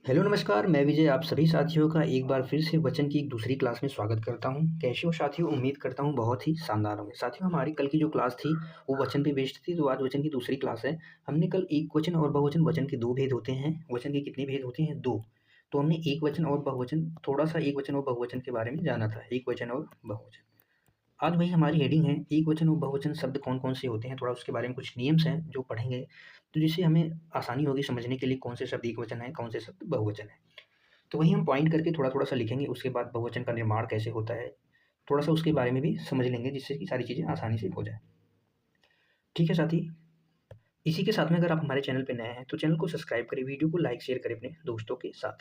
Hello नमस्कार, मैं विजय आप सभी साथियों का एक बार फिर से वचन की एक दूसरी क्लास में स्वागत करता हूं। कैसे हो साथियों? उम्मीद करता हूं बहुत ही शानदार होंगे। साथियों हमारी कल की जो क्लास थी वो वचन पे बेस्ड थी, तो आज वचन की दूसरी क्लास है। हमने कल एकवचन और बहुवचन वचन के 2 भेद होते हैं। वचन के कितने भेद होते हैं? 2। तो हमने एकवचन और बहुवचन थोड़ा-सा एकवचन और बहुवचन के बारे में जाना था, एकवचन और बहुवचन। आज वही हमारी हेडिंग है, एकवचन और बहुवचन शब्द कौन-कौन से होते हैं, थोड़ा उसके बारे में कुछ नियम्स हैं जो पढ़ेंगे, तो जिससे हमें आसानी होगी समझने के लिए कौन से शब्द एकवचन है, कौन से शब्द बहुवचन है। तो वही हम पॉइंट करके थोड़ा-थोड़ा सा लिखेंगे, उसके बाद बहुवचन का निर्माण कैसे होता है, थोड़ा-सा उसके बारे में भी समझ लेंगे जिससे कि सारी चीज़ें आसानी से हो जाएँ। ठीक है साथी? इसी के साथ में अगर आप हमारे चैनल पे नए हैं तो चैनल को सब्सक्राइब करें, वीडियो को लाइक शेयर करें अपने दोस्तों के साथ।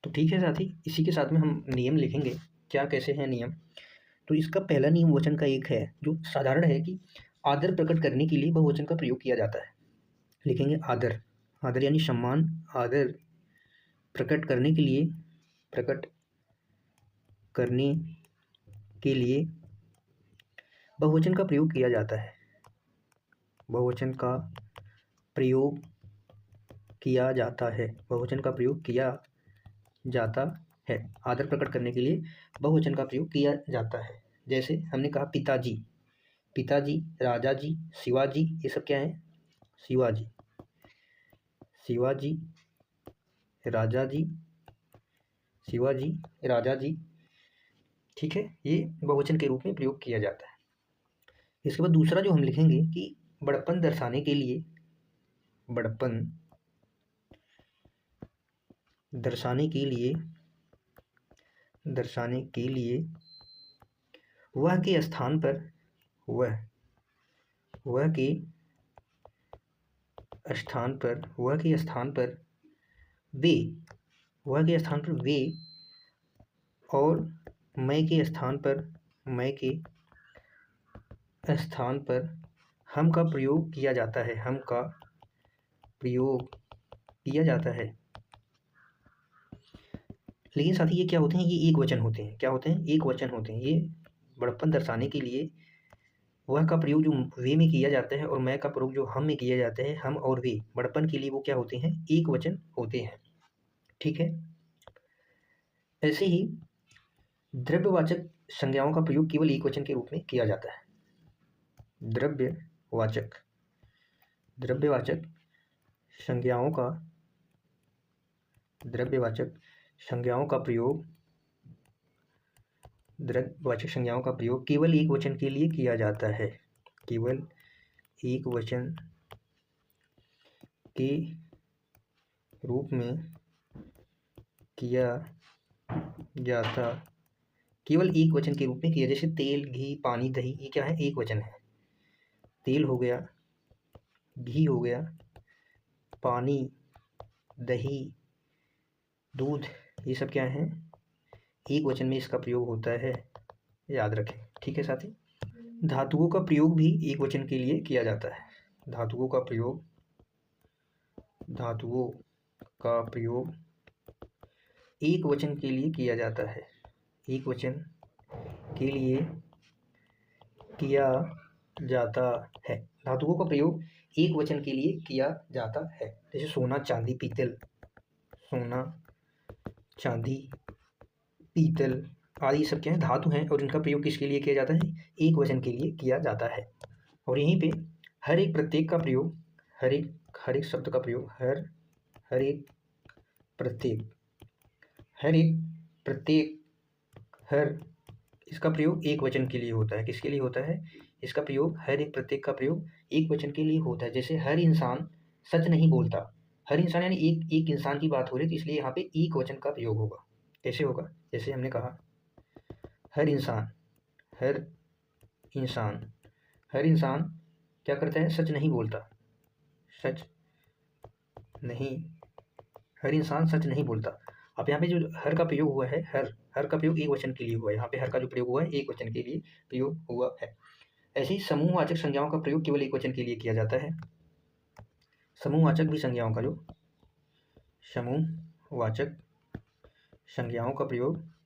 तो ठीक है साथी, इसी के साथ में हम नियम लिखेंगे, क्या कैसे हैं नियम? तो इसका पहला नियम वचन का एक है जो साधारण है कि आदर प्रकट करने के लिए बहुवचन का प्रयोग किया जाता है। लिखेंगे आदर, आदर यानी सम्मान, आदर प्रकट करने के लिए प्रकट करने के लिए बहुवचन का प्रयोग किया जाता है। बहुवचन का प्रयोग किया जाता है। बहुवचन का प्रयोग किया जाता है। आदर प्रकट करने के लिए बहुवचन का प्रयोग किया जाता है। जैसे हमने कहा पिताजी, पिताजी, राजा जी, शिवाजी, ये सब क्या है? शिवाजी, शिवाजी, राजा जी, शिवाजी, राजा जी। ठीक है, ये बहुवचन के रूप में प्रयोग किया जाता है। इसके बाद दूसरा जो हम लिखेंगे कि बड़प्पन दर्शाने के लिए, बड़प्पन दर्शाने के लिए, दर्शाने के लिए वह के स्थान पर, वह के स्थान पर, वह के स्थान पर वे, वह के स्थान पर वे, और मैं के स्थान पर, मैं के स्थान पर हम का प्रयोग किया जाता है। हम का प्रयोग किया जाता है। लेकिन साथ ही ये क्या होते हैं? ये एक वचन होते हैं। क्या होते हैं? एक वचन होते हैं। ये बड़प्पन दर्शाने के लिए वह का प्रयोग जो वे में किया जाता है और मैं का प्रयोग जो हम में किया जाता है, हम और वे बड़प्पन के लिए वो क्या होते हैं? एक वचन होते हैं। ठीक है, ऐसे ही द्रव्यवाचक संज्ञाओं का प्रयोग केवल एक वचन के रूप में किया जाता है। द्रव्यवाचक, द्रव्यवाचक संज्ञाओं का, द्रव्यवाचक संज्ञाओं का प्रयोग, द्रव्यवाचक संज्ञाओं का प्रयोग केवल एक वचन के लिए किया जाता है। केवल एक वचन के रूप में किया जाता, केवल एक वचन के रूप में किया। जैसे तेल, घी, पानी, दही, ये क्या है? एक वचन है। तेल हो गया, घी हो गया, पानी, दही, दूध, ये सब क्या है? एक वचन में इसका प्रयोग होता है, याद रखें। ठीक है साथी? धातुओं का प्रयोग भी एक वचन के लिए किया जाता है। धातुओं का प्रयोग, धातुओं का प्रयोग एक वचन के लिए किया जाता है। एक वचन के लिए किया जाता है। धातुओं का प्रयोग एक वचन के लिए किया जाता है। जैसे सोना, चांदी, पीतल, सोना, चांदी, पीतल आदि सब क्या है? धातु हैं और इनका प्रयोग किसके लिए किया जाता है? एक वचन के लिए किया जाता है। और यहीं पे हर एक प्रत्येक का प्रयोग, हर एक शब्द का प्रयोग, हर एक प्रत्येक, हर एक प्रत्येक, हर इसका प्रयोग एक वचन के लिए होता है। किसके लिए होता है? इसका प्रयोग, हर एक प्रत्येक का प्रयोग एक वचन के लिए होता है। जैसे हर इंसान सच नहीं बोलता। हर इंसान यानी एक एक इंसान की बात हो रही है, तो इसलिए यहाँ पे एक वचन का प्रयोग होगा। कैसे होगा? जैसे हमने कहा हर इंसान, हर इंसान, हर इंसान क्या करता है? सच नहीं बोलता। सच नहीं, हर इंसान सच नहीं बोलता। अब यहाँ पे जो हर का प्रयोग हुआ है, हर का प्रयोग एक वचन के लिए हुआ है। यहाँ पे हर का जो प्रयोग हुआ है एक वचन के लिए प्रयोग हुआ है। ऐसे ही समूहवाचक संज्ञाओं का प्रयोग केवल एक वचन के लिए किया जाता है। समूहवाचक भी संज्ञाओं का, जो समूहवाचक संज्ञाओं का प्रयोग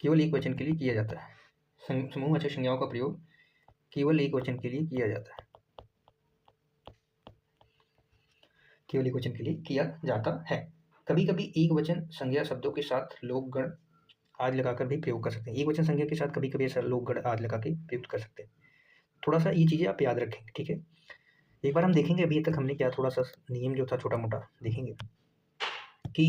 केवल एक वचन के लिए किया जाता है। समूहवाचक संज्ञाओं का प्रयोग केवल एक वचन के लिए किया जाता है। केवल एकवचन के लिए किया जाता है। कभी कभी एकवचन संज्ञा शब्दों के साथ लोक गण आदि लगाकर भी प्रयोग कर सकते हैं। एकवचन संज्ञा के साथ कभी कभी ऐसा लोक गण आदि लगा के प्रयुक्त कर सकते हैं। थोड़ा सा ये चीज़ें आप याद रखेंगे, ठीक है। एक बार हम देखेंगे अभी तक हमने क्या थोड़ा सा नियम जो था छोटा मोटा देखेंगे कि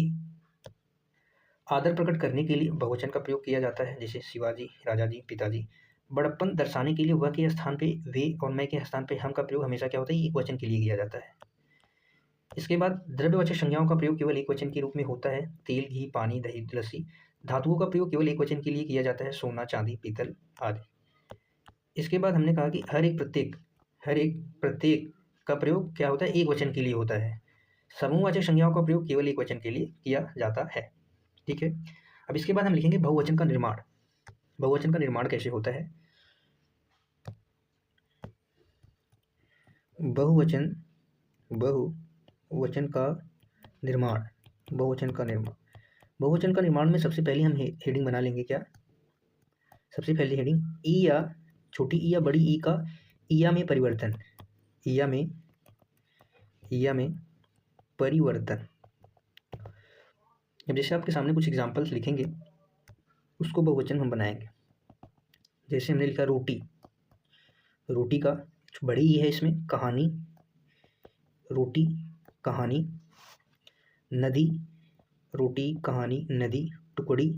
आदर प्रकट करने के लिए बहुवचन का प्रयोग किया जाता है, जैसे शिवाजी, राजाजी, पिताजी। बड़प्पन दर्शाने के लिए वह के स्थान पे वे और मैं के स्थान पे हम का प्रयोग हमेशा क्या होता है, एक वचन के लिए किया जाता है। इसके बाद द्रव्यवाचक संज्ञाओं का प्रयोग केवल एक वचन के रूप में होता है। तेल, घी, पानी, दही, लस्सी। धातुओं का प्रयोग केवल एक वचन के लिए किया जाता है। सोना, चांदी, पीतल आदि। इसके बाद हमने कहा कि हर एक प्रत्येक का प्रयोग क्या होता है, एक वचन के लिए होता है। समूहवाचक संज्ञाओं का प्रयोग केवल एक वचन के लिए किया जाता है, ठीक है। अब इसके बाद हम लिखेंगे बहुवचन का निर्माण। बहुवचन का निर्माण कैसे होता है? बहुवचन का निर्माण। बहुवचन का निर्माण में सबसे पहले हम हेडिंग बना लेंगे। क्या सबसे पहले हेडिंग? ई या छोटी ई या बड़ी ई का ईया में परिवर्तन। ईया में परिवर्तन। अब जैसे आपके सामने कुछ एग्जांपल्स लिखेंगे, उसको बहुवचन हम बनाएंगे। जैसे हमने लिखा रोटी, रोटी का बड़ी ई है इसमें, कहानी, रोटी, कहानी। नदी, रोटी, कहानी, नदी, टुकड़ी,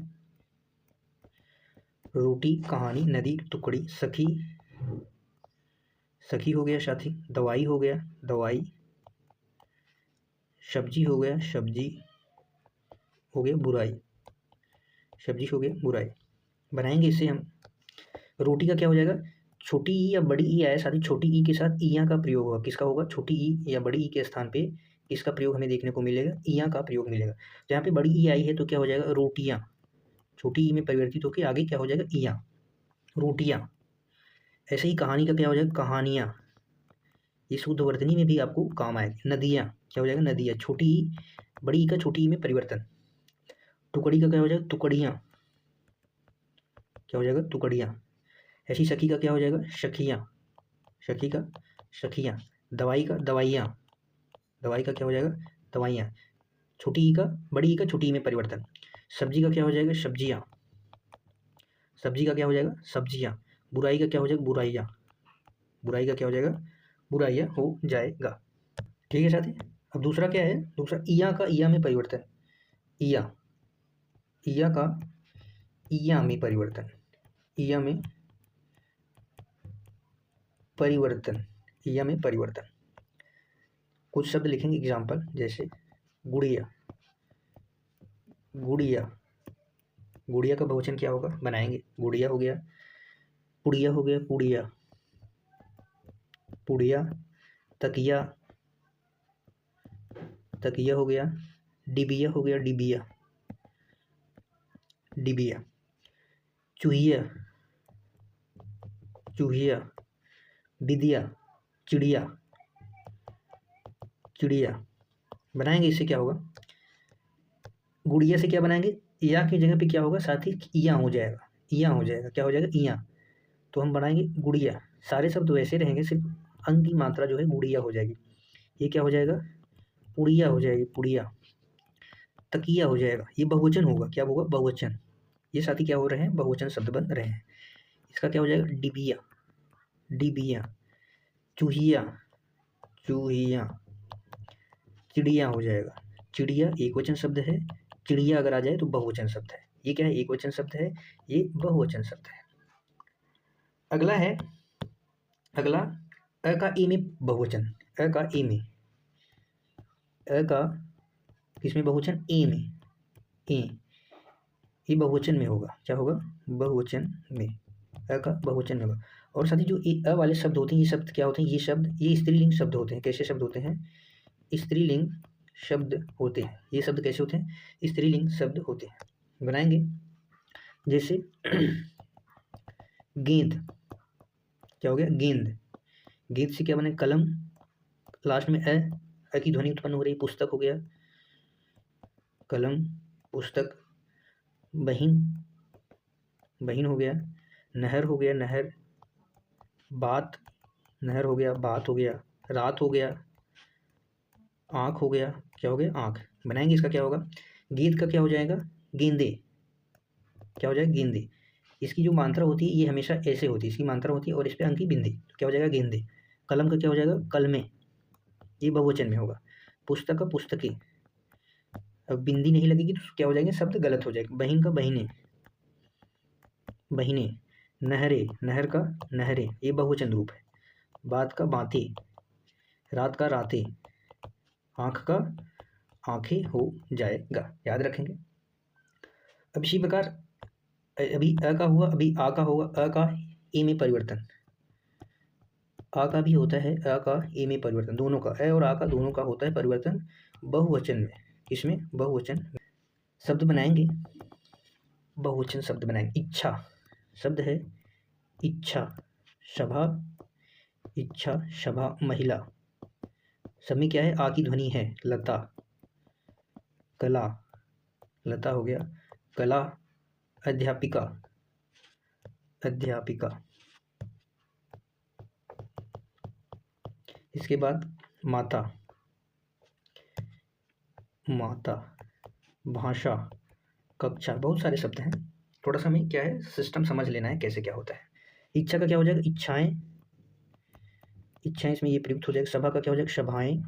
रोटी, कहानी, नदी, टुकड़ी। सखी, सखी हो गया साथी। दवाई हो गया, दवाई। सब्जी हो गया, सब्जी हो गया, बुराई, सब्जी हो गया, बुराई। बनाएंगे इससे हम। रोटी का क्या हो जाएगा, छोटी ई या बड़ी ई आया साथी, छोटी ई के साथ ईया का प्रयोग होगा। किसका होगा? छोटी ई या बड़ी ई के स्थान पे इसका प्रयोग हमें देखने को मिलेगा, ईया का प्रयोग मिलेगा। जहाँ पे बड़ी ई आई है तो क्या हो जाएगा, रोटियाँ। छोटी ई में परिवर्तित होकर आगे क्या हो जाएगा, ईया, रोटियाँ। ऐसे ही कहानी का क्या हो जाएगा, कहानियाँ। ये शुद्ध वर्तनी में भी आपको काम आएगा। नदियाँ, क्या हो जाएगा, नदियाँ। छोटी ई, बड़ी ई का छोटी ई में परिवर्तन। टुकड़ी का क्या हो जाएगा, टुकड़ियाँ। क्या हो जाएगा, टुकड़ियाँ। ऐसी सखी का क्या हो जाएगा, सखियाँ। सखी का सखियाँ। दवाई का दवाइयाँ। दवाई का क्या हो जाएगा, दवाइयाँ। छोटी ई का बड़ी ई का छोटी ई में परिवर्तन। सब्जी का क्या हो जाएगा, सब्जियाँ। सब्जी का क्या हो जाएगा, सब्जियाँ। बुराई का क्या हो जाएगा, बुराइयाँ। बुराई का क्या हो जाएगा, बुराइयाँ हो जाएगा, ठीक है साथी। अब दूसरा क्या है, दूसरा ईया का ईया में परिवर्तन। ईया, ईया का ईया में परिवर्तन। ईया में परिवर्तन, ईया में परिवर्तन। कुछ शब्द लिखेंगे एग्जाम्पल, जैसे गुड़िया, गुड़िया। गुड़िया का बहुवचन क्या होगा, बनाएंगे। गुड़िया हो गया, पुड़िया हो गया, पुड़िया, पुड़िया। तकिया, तकिया हो गया। डिबिया हो गया, डिबिया, डिबिया। चूहिया, चूहिया। विदिया, चिड़िया, चिड़िया। बनाएंगे, इससे क्या होगा, गुड़िया से क्या बनाएंगे, या की जगह पे क्या होगा साथी, ईया हो जाएगा। ईया हो जाएगा, क्या हो जाएगा, ईया। तो हम बनाएंगे गुड़िया। सारे शब्द वैसे रहेंगे, सिर्फ अंग की मात्रा जो है गुड़िया हो जाएगी। ये क्या हो जाएगा, पुड़िया हो जाएगी, पुड़िया। तकिया हो जाएगा, ये बहुवचन होगा। क्या होगा, बहुवचन। ये साथी क्या हो रहे हैं, बहुवचन शब्द बन रहे हैं। इसका क्या हो जाएगा, डिबिया, डिबिया। चूहिया, चूहिया। चिड़िया हो जाएगा। चिड़िया एक वचन शब्द है, चिड़िया अगर आ जाए तो बहुवचन शब्द है। ये क्या है, एक वचन शब्द है, ये बहुवचन शब्द है। अगला है, अगला अ का ए में बहुवचन। अ का ए में, अ का किसमें बहुवचन, ए में। ए, ये बहुवचन में होगा। क्या होगा, बहुवचन में। अ का बहुवचन में होगा। और साथ ही जो अ वाले शब्द होते हैं, ये शब्द क्या होते हैं, ये शब्द ये स्त्रीलिंग शब्द होते हैं। कैसे शब्द होते हैं, स्त्रीलिंग शब्द होते हैं। ये शब्द कैसे होते हैं, स्त्रीलिंग शब्द होते हैं। बनाएंगे, जैसे गेंद, क्या हो गया, गेंद। गेंद से क्या बने, कलम, लास्ट में अ की ध्वनि उत्पन्न हो रही। पुस्तक हो गया, कलम, पुस्तक। बहिन, बहिन हो गया। नहर हो गया, नहर। बात, नहर हो गया, बात हो गया। रात हो गया, आँख हो गया, क्या हो गया आँख, बनाएंगे इसका क्या होगा, गेंद का क्या हो जाएगा, गेंदे, क्या हो जाएगा गेंदे। इसकी जो मात्रा होती है ये हमेशा ऐसे होती है, इसकी मात्रा होती है और इस पे अंकी बिंदी, तो क्या हो जाएगा गेंदे। कलम का क्या हो जाएगा कलमे, ये बहुवचन में होगा। पुस्तक का पुस्तकें, अब बिंदी नहीं लगेगी तो क्या हो जाएंगे, शब्द गलत हो जाएगा। बहन का बहिने, बहिने। नहरे, नहर का नहरे, ये बहुवचन रूप है। बात का बातें, रात का रातें, आँख का आंखें हो जाएगा, याद रखेंगे। अब इसी प्रकार अभी अ का हुआ, अभी आ का होगा, अ का ए में परिवर्तन, आ का भी होता है, अ का ए में परिवर्तन, दोनों का, अ और आ का दोनों का होता है परिवर्तन बहुवचन में। इसमें बहुवचन शब्द बनाएंगे, बहुवचन शब्द बनाएंगे। इच्छा शब्द है, इच्छा, सभा, इच्छा सभा, महिला, सब में क्या है आ की ध्वनि है। लता, कला, लता हो गया, कला, अध्यापिका, अध्यापिका। इसके बाद माता, माता, भाषा, कक्षा, बहुत सारे शब्द हैं। थोड़ा सा हमें क्या है सिस्टम समझ लेना है कैसे क्या होता है। इच्छा का क्या हो जाएगा इच्छाएं, इच्छाएं इसमें ये प्रयुक्त हो जाएगा। सभा का क्या हो जाएगा सभाएं,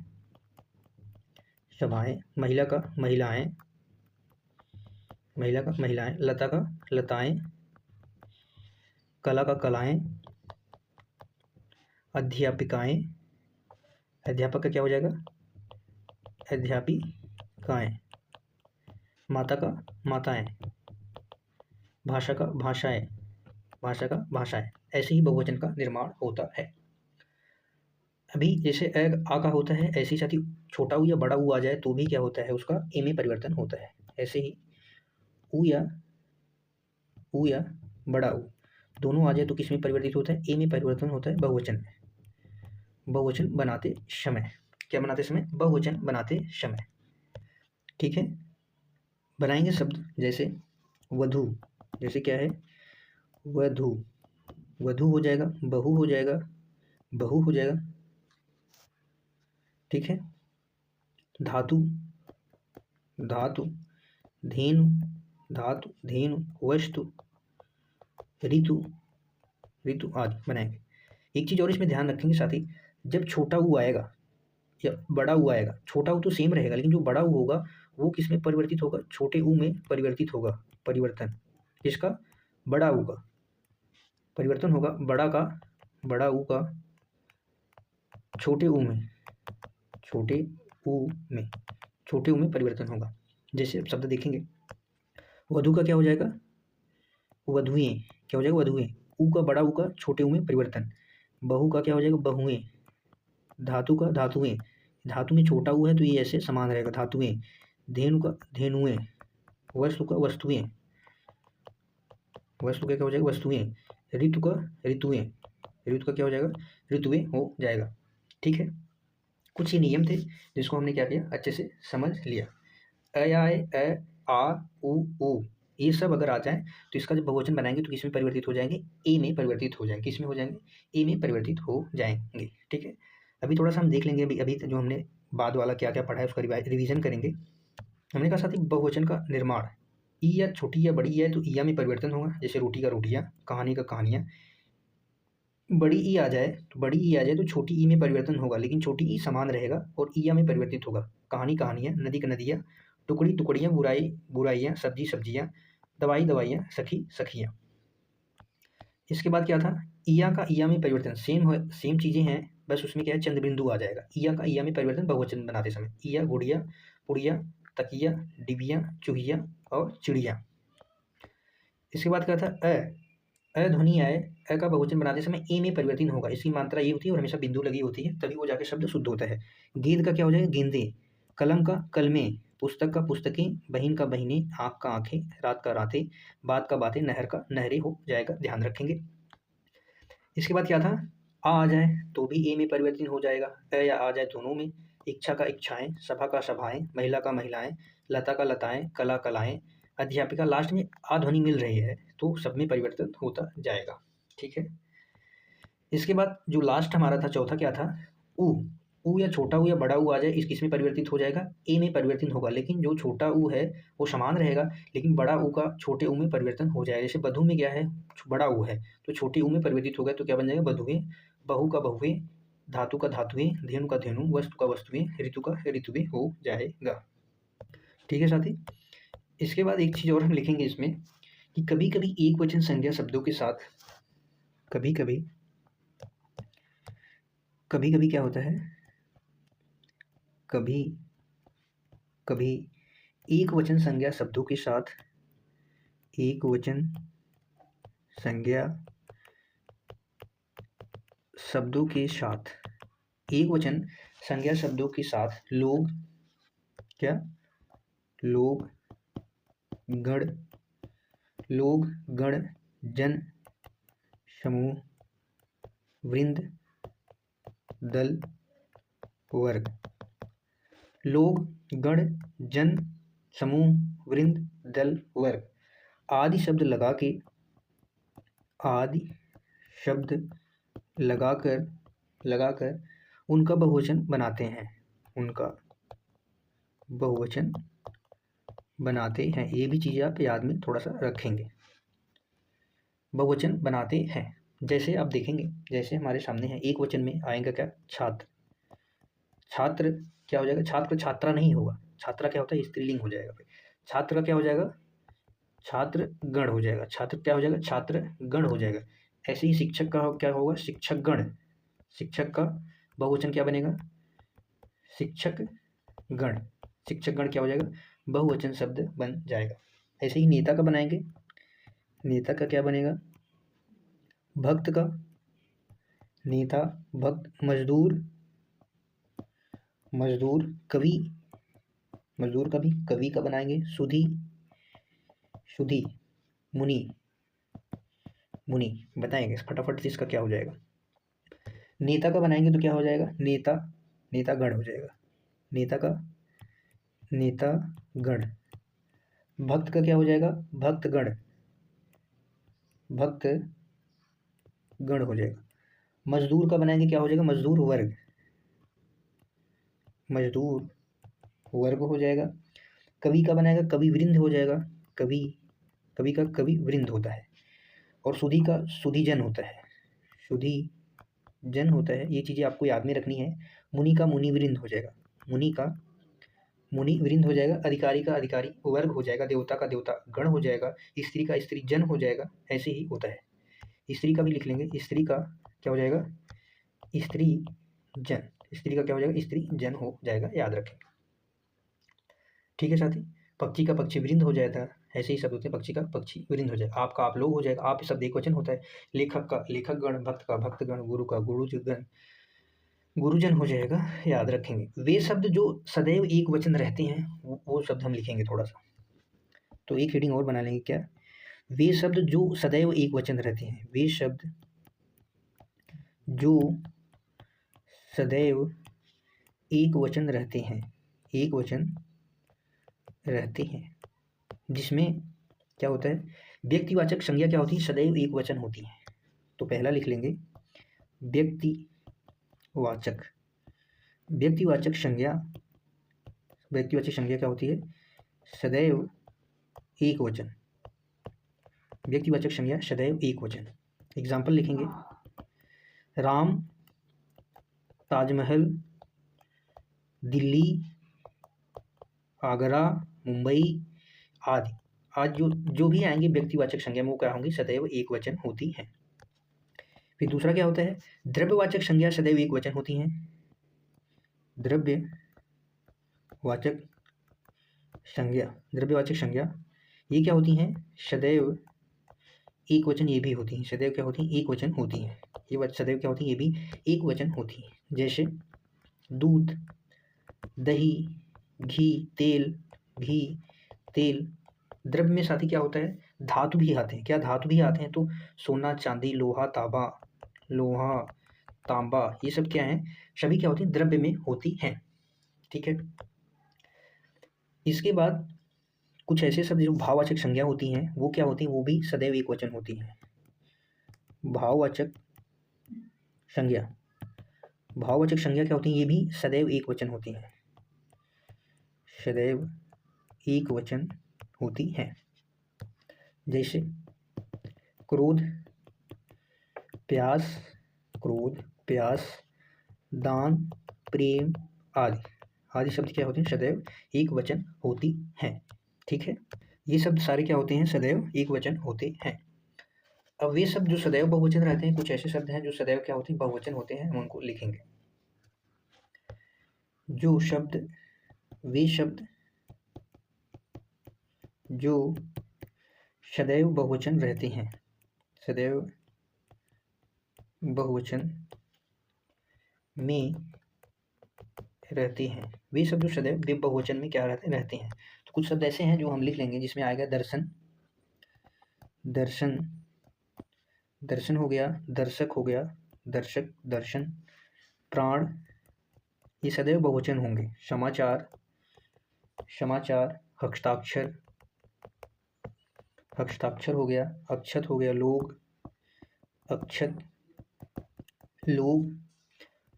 सभाएं। महिला का महिलाएं, महिला का महिलाएं। लता का लताएं, कला का कलाएं, अध्यापिकाएं, अध्यापक का क्या हो जाएगा अध्यापिकाएं। माता का माताएं, भाषा का भाषाएं, भाषा का भाषाएं। ऐसे ही बहुवचन का निर्माण होता है। अभी जैसे आ का होता है, ऐसे ही साथ ही छोटा ऊ या बड़ा ऊ आ जाए तो भी क्या होता है उसका ए में परिवर्तन होता है। ऐसे ही ऊ या बड़ा ऊ दोनों आ जाए तो किस में परिवर्तित होता है, ए में परिवर्तन होता है बहुवचन में। बहुवचन बनाते समय, क्या बनाते समय, बहुवचन बनाते समय। ठीक है, बनाएंगे शब्द जैसे वधू, जैसे क्या है वधू, वधू हो जाएगा, बहू हो जाएगा, बहू हो जाएगा। ठीक है, धातु, धातु, धेनु, धातु धेनु, वस्तु, ऋतु, ऋतु आदि बनाएंगे। एक चीज़ और इसमें ध्यान रखेंगे साथ ही, जब छोटा ऊ आएगा या बड़ा ऊ आएगा, छोटा ऊ तो सेम रहेगा लेकिन जो बड़ा ऊ होगा वो किस में परिवर्तित होगा, छोटे ऊ में परिवर्तित होगा। परिवर्तन किसका, बड़ा ऊ का परिवर्तन होगा, बड़ा ऊ का छोटे ऊ में, छोटे ऊ में, छोटे ऊ में परिवर्तन होगा। जैसे शब्द देखेंगे, वधु का क्या हो जाएगा वधुएं, क्या हो जाएगा वधुएं। ऊ का बड़ा ऊ का छोटे ऊ में परिवर्तन। बहू का क्या हो जाएगा बहुएं। धातु का धातुएं, धातु में छोटा ऊ है तो ये ऐसे समान रहेगा धातुएं। धेनु का धेनुएं, वस्तु का वस्तुएं, वस्तु का क्या हो जाएगा वस्तुएं। ऋतु का ऋतुएं, ऋतु का क्या हो जाएगा ऋतुएं हो जाएगा। ठीक है, कुछ ही नियम थे जिसको हमने क्या किया अच्छे से समझ लिया। आ उ ये सब अगर आ जाए तो इसका जब बहुवचन बनाएंगे तो किसमें परिवर्तित हो जाएंगे, ए में परिवर्तित हो जाएंगे। किसमें हो जाएंगे, ए में परिवर्तित हो जाएंगे। ठीक है, अभी थोड़ा सा हम देख लेंगे, अभी जो हमने बाद वाला क्या क्या पढ़ा है उसका रिवीजन करेंगे। हमने कहा साथ ही बहुवचन का निर्माण, ई या छोटी या बड़ी है तो ईया में परिवर्तन होगा, जैसे रोटी का रोटियाँ, कहानी का कहानियाँ। बड़ी ई आ जाए तो बड़ी ई आ जाए तो छोटी ई में परिवर्तन होगा लेकिन छोटी ई समान रहेगा और ईया में परिवर्तित होगा। कहानी कहानियाँ, नदी का नदियाँ, टुकड़ी टुकड़ियाँ, बुराई बुराइयाँ, सब्जी सब्जियाँ, दवाई दवाइयाँ, सखी सखियाँ। इसके बाद क्या था, ईया का ईया में परिवर्तन, सेम चीज़ें हैं बस उसमें क्या है चंद्र बिंदु आ जाएगा। ईया का ईया में परिवर्तन बहुवचन बनाते समय, ईया गुड़िया, पुड़िया, तकिया, डिबिया, चूहिया और चिड़िया। इसके बाद क्या था ध्वनि आए, अ का बहुवचन बनाते समय ए में परिवर्तन होगा। इसकी मात्रा ये होती है और हमेशा बिंदु लगी होती है तभी वो जाके शब्द शुद्ध होता है। गेंद का क्या हो जाएगा गेंदे, कलम का कलमे, पुस्तक का पुस्तकें, बहिन का बहिने, आँख का आँखें, रात का रातें, बात का बातें, नहर का नहरें हो जाएगा, ध्यान रखेंगे। इसके बाद क्या था, आ जाए तो भी ए में परिवर्तन हो जाएगा, अ या आ जाए दोनों में। इच्छा का इच्छाएं, सभा का सभाएं, महिला का महिलाएं, लता का लताएं, कला कलाएं, अध्यापिका, लास्ट में आ ध्वनि मिल रही है तो सब में परिवर्तन होता जाएगा। ठीक है, इसके बाद जो लास्ट हमारा था चौथा क्या था, ऊ, ऊ या छोटा ऊ या बड़ा ऊ आ जाए, किसमें परिवर्तित हो जाएगा, ए में परिवर्तित होगा। लेकिन जो छोटा ऊ है वो समान रहेगा, लेकिन बड़ा ऊ का छोटे ऊ में परिवर्तन हो जाएगा। जैसे बधू में क्या है, बड़ा ऊ है तो छोटे ऊ में परिवर्तित हो गया, तो क्या बन जाएगा, बधुए, बहू का बहुए, धातु का धातुएं, धेनु का धेनु, वस्तु का वस्तुएं, ऋतु का ऋतुएं हो जाएगा। ठीक है साथी। इसके बाद एक चीज़ और हम लिखेंगे इसमें कि कभी कभी एक वचन संज्ञा शब्दों के साथ कभी कभी क्या होता है, कभी कभी एक वचन संज्ञा शब्दों के साथ एक वचन संज्ञा शब्दों के साथ एक वचन संज्ञा शब्दों के साथ लोग क्या, लोग गण जन समूह वृंद दल वर्ग, लोग गण जन समूह वृंद दल वर्ग आदि शब्द लगाकर उनका बहुवचन बनाते हैं, ये भी चीज़ें आप याद में थोड़ा सा रखेंगे। बहुवचन बनाते हैं, जैसे आप देखेंगे, जैसे हमारे सामने है, एक वचन में आएगा क्या, छात्र, छात्र क्या हो जाएगा, छात्र छात्रा नहीं होगा, छात्रा क्या होता है, स्त्रीलिंग हो जाएगा। छात्र का क्या हो जाएगा, छात्र गण हो जाएगा, छात्र क्या हो जाएगा, छात्र गण हो जाएगा। ऐसे ही शिक्षक का क्या होगा, शिक्षक गण, शिक्षक का बहुवचन क्या बनेगा, शिक्षक गण, शिक्षक गण क्या हो जाएगा, बहुवचन शब्द बन जाएगा। ऐसे ही नेता का बनाएंगे, नेता का क्या बनेगा, भक्त का, नेता भक्त, मजदूर कवि, मजदूर का भी कवि का बनाएंगे, सुधी मुनि बताएंगे फटाफट से इसका क्या हो जाएगा। नेता का बनाएंगे तो क्या हो जाएगा, नेता गण हो जाएगा, नेता गण। भक्त का क्या हो जाएगा, भक्त गण हो जाएगा। मजदूर का बनाएंगे क्या हो जाएगा, मजदूर वर्ग हो जाएगा। कवि का बनाएगा कवि वृंद हो जाएगा, कवि का कवि वृंद होता है। और सुधी का सुधीजन होता है, ये चीज़ें आपको याद में रखनी है। मुनि का मुनि वृंद हो जाएगा, मुनि का मुनि वृंद हो जाएगा। अधिकारी का अधिकारी वर्ग हो जाएगा, देवता का देवता गण हो जाएगा, स्त्री का स्त्री जन हो जाएगा। ऐसे ही होता है। स्त्री का भी लिख लेंगे, स्त्री का क्या हो जाएगा, स्त्री जन, स्त्री का क्या हो जाएगा, स्त्री जन हो जाएगा, याद रखें। ठीक है साथी। पक्षी का पक्षी वृंद हो जाता है, ऐसे ही शब्द होते हैं, पक्षी का पक्षी वृंद हो जाएगा। आपका आप लोग हो जाएगा, आप शब्द एक वचन होता है। लेखक का लेखक गण, भक्त का भक्त गण, गुरु का गुरुजन हो जाएगा, याद रखेंगे। वे शब्द जो सदैव एक वचन रहते हैं वो शब्द हम लिखेंगे थोड़ा सा। तो एक हेडिंग और बना लेंगे, क्या, वे शब्द जो सदैव एक वचन रहते हैं, वे शब्द जो सदैव एक वचन रहते हैं, जिसमें क्या होता है, व्यक्तिवाचक संज्ञा क्या होती है, सदैव एक वचन होती है। तो पहला लिख लेंगे व्यक्तिवाचक संज्ञा क्या होती है, सदैव एक वचन, व्यक्तिवाचक संज्ञा सदैव एक वचन। एग्जाम्पल लिखेंगे, राम, ताजमहल, दिल्ली, आगरा, मुंबई आदि। आज जो भी आएंगे व्यक्तिवाचक संज्ञा में वो क्या होंगी, सदैव एक वचन होती हैं। फिर दूसरा क्या होता है, द्रव्यवाचक संज्ञा सदैव एक वचन होती हैं। द्रव्यवाचक संज्ञा ये क्या होती हैं, सदैव एक वचन ये भी होती हैं, सदैव क्या होती हैं, एक वचन होती हैं। ये सदैव क्या होती हैं, ये भी एक वचन होती हैं। जैसे दूध, दही, घी, तेल। द्रव्य में साथी क्या होता है, धातु भी आते हैं। क्या धातु भी आते हैं, तो सोना, चांदी, लोहा, तांबा, ये सब क्या हैं, सभी क्या होती हैं, द्रव्य में होती हैं। ठीक है। इसके बाद कुछ ऐसे शब्द जो भाववाचक संज्ञा होती हैं, वो क्या होती हैं, वो भी सदैव एक वचन होती हैं। भाववाचक भाववाचक संज्ञा क्या होती है, ये भी सदैव एक वचन होती हैं, सदैव एक वचन होती हैं। जैसे क्रोध, प्यास, क्रोध, प्यास, दान, प्रेम आदि आदि शब्द क्या होते हैं, सदैव एक वचन होती हैं। ठीक है, ये शब्द सारे क्या होते हैं, सदैव एक वचन होते हैं। अब वे शब्द जो सदैव बहुवचन रहते हैं, कुछ ऐसे शब्द हैं जो सदैव क्या होते हैं, बहुवचन होते हैं, हम उनको लिखेंगे। जो शब्द, वे शब्द जो सदैव बहुवचन रहते हैं, सदैव बहुवचन में रहते हैं, वे शब्द जो सदैव बहुवचन में क्या रहते हैं। तो कुछ शब्द ऐसे हैं जो हम लिख लेंगे, जिसमें आएगा दर्शन, दर्शन, दर्शन हो गया, दर्शक हो गया, दर्शक, दर्शन, प्राण, ये सदैव बहुवचन होंगे। समाचार, समाचार, हस्ताक्षर, हस्ताक्षर हो गया, अक्षत हो गया, लोग, अक्षत, लोग,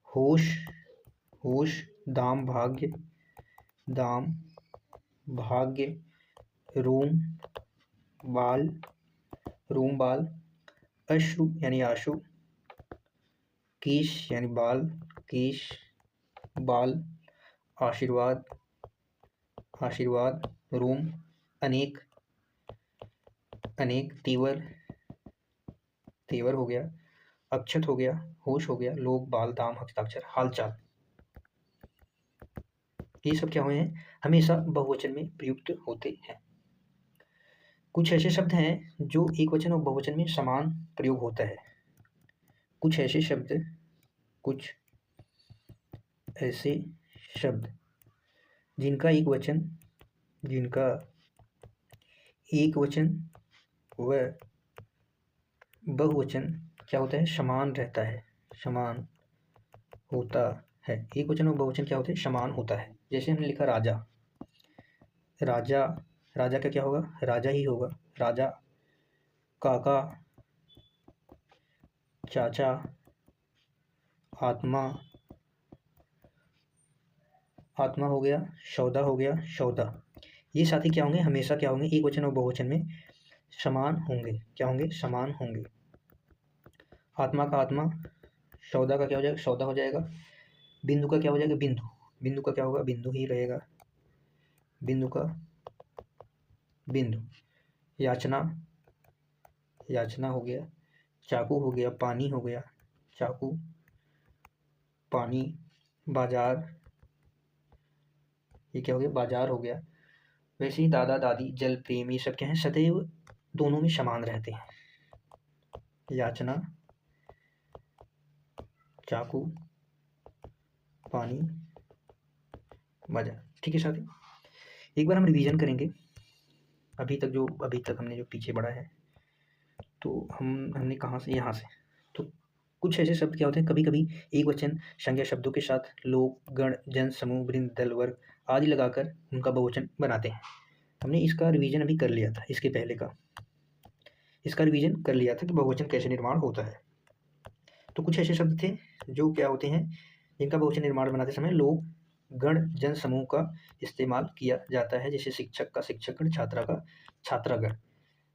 होश, होश, दाम, भाग्य, दाम, भाग्य, रोम, बाल, रोम, बाल, अश्रु यानी आंसू, केश यानी बाल, केश, बाल, आशीर्वाद, आशीर्वाद, रोम, अनेक, अनेक, तीवर, तेवर हो गया, अक्षत हो गया, होश हो गया, लोग, बाल, दाम, हस्ताक्षर, हालचाल। ये सब क्या हुए हैं, हमेशा बहुवचन में प्रयुक्त होते हैं। कुछ ऐसे शब्द हैं जो एक वचन और बहुवचन में समान प्रयोग होता है। कुछ ऐसे शब्द, कुछ ऐसे शब्द जिनका एक वचन, जिनका एक वचन व बहुवचन क्या होता है, समान रहता है, समान होता है। एक वचन और बहुवचन क्या होते हैं, समान होता है। जैसे हमने लिखा राजा, राजा, राजा का क्या होगा, राजा ही होगा। राजा, काका, चाचा, आत्मा, आत्मा हो गया, सौदा हो गया, सौदा। ये साथी क्या होंगे, हमेशा क्या होंगे, एक वचन और बहुवचन में समान होंगे। क्या होंगे, समान होंगे। आत्मा का आत्मा, सौदा का क्या हो जाएगा, सौदा हो जाएगा। बिंदु का क्या हो जाएगा, बिंदु, बिंदु का क्या होगा, बिंदु ही रहेगा, बिंदु का बिंदु। याचना, याचना हो गया। चाकू हो गया, पानी हो गया, चाकू, पानी। बाजार, ये क्या हो गया, बाजार हो गया। वैसे ही दादा दादी, जल, प्रेम, ये सब क्या है, सदैव दोनों में समान रहते हैं। याचना, चाकू, पानी, बाजार। ठीक है साथी, एक बार हम रिवीजन करेंगे अभी तक हमने जो पीछे बढ़ा है। तो हमने कहाँ से, यहाँ से। तो कुछ ऐसे शब्द क्या होते हैं, कभी कभी एक वचन संज्ञा शब्दों के साथ लोग, गण, जन, समूह, वृंद, दल, वर्ग आदि लगाकर उनका बहुवचन बनाते हैं। हमने इसका रिवीजन अभी कर लिया था, इसके पहले का इसका रिवीजन कर लिया था कि बहुवचन कैसे निर्माण होता है। तो कुछ ऐसे शब्द थे जो क्या होते हैं, जिनका बहुवचन निर्माण बनाते समय लोग, गण, जन, समूह का इस्तेमाल किया जाता है। जैसे शिक्षक का शिक्षकगण, छात्रा का छात्रागण।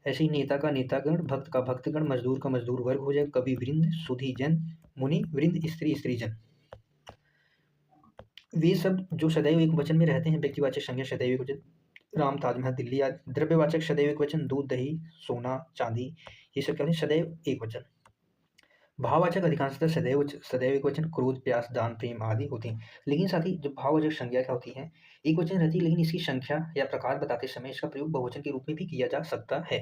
ऐसे ही नेता का नेतागण, भक्त का भक्तगण, मजदूर का मजदूर वर्ग हो जाए, कवि वृंद, सुधी जन, मुनि वृंद, स्त्री स्त्रीजन। वे सब जो सदैव एक वचन में रहते हैं, व्यक्तिवाचक संज्ञा सदैव एक वचन, राम, ताजमहल, दिल्ली आदि। द्रव्यवाचक सदैव एक वचन, दूध, दही, सोना, चांदी, ये सब क्या होते हैं, सदैव एक वचन। भाववाचक अधिकांशतः सदैव एक वचन, क्रोध, प्यास, दान, प्रेम आदि होते हैं। लेकिन साथ ही जब भाववाचक संज्ञा क्या होती है, एक वचन रहती है, लेकिन इसकी संख्या या प्रकार बताते समय इसका प्रयोग बहुवचन के रूप में भी किया जा सकता है।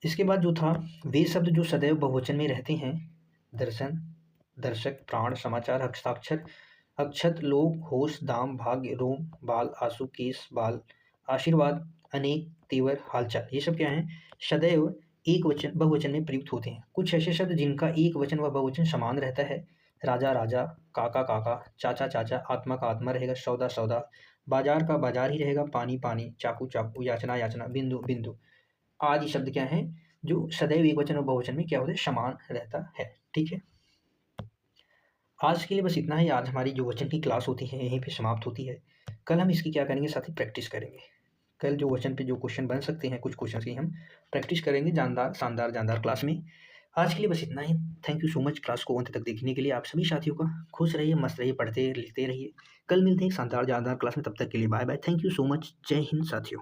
इसके बाद जो था, वे शब्द जो सदैव बहुवचन में रहते हैं, दर्शन, दर्शक, प्राण, समाचार, हस्ताक्षर, अक्षत, लोग, होश, दाम, भाग्य, रोम, बाल, आंसू, केस, बाल, आशीर्वाद, अनेक, तेवर, हालचाल, ये सब क्या है, सदैव एक वचन बहुवचन में प्रयुक्त होते हैं। कुछ ऐसे शब्द जिनका एक वचन व बहुवचन समान रहता है, राजा राजा, काका काका, चाचा चाचा, आत्मा का आत्मा रहेगा, सौदा सौदा, बाजार का बाजार ही रहेगा, पानी पानी, चाकू चाकू, याचना याचना, बिंदु बिंदु आदि शब्द क्या हैं, जो सदैव एक वचन और बहुवचन में क्या होते हैं, समान रहता है। ठीक है, आज के लिए बस इतना ही। आज हमारी जो वचन की क्लास होती है यहीं पे समाप्त होती है। कल हम इसकी क्या करेंगे, साथ ही प्रैक्टिस करेंगे। कल जो वचन पे जो क्वेश्चन बन सकते हैं, कुछ क्वेश्चन की हम प्रैक्टिस करेंगे जानदार शानदार जानदार क्लास में। आज के लिए बस इतना ही। Thank you so much class को अंत तक देखने के लिए आप सभी साथियों का। खुश रहिए, मस्त रहिए, पढ़ते लिखते रहिए। कल मिलते हैं एक शानदार जानदार क्लास में, तब तक के लिए bye bye. Thank you so much. Jai Hind साथियों।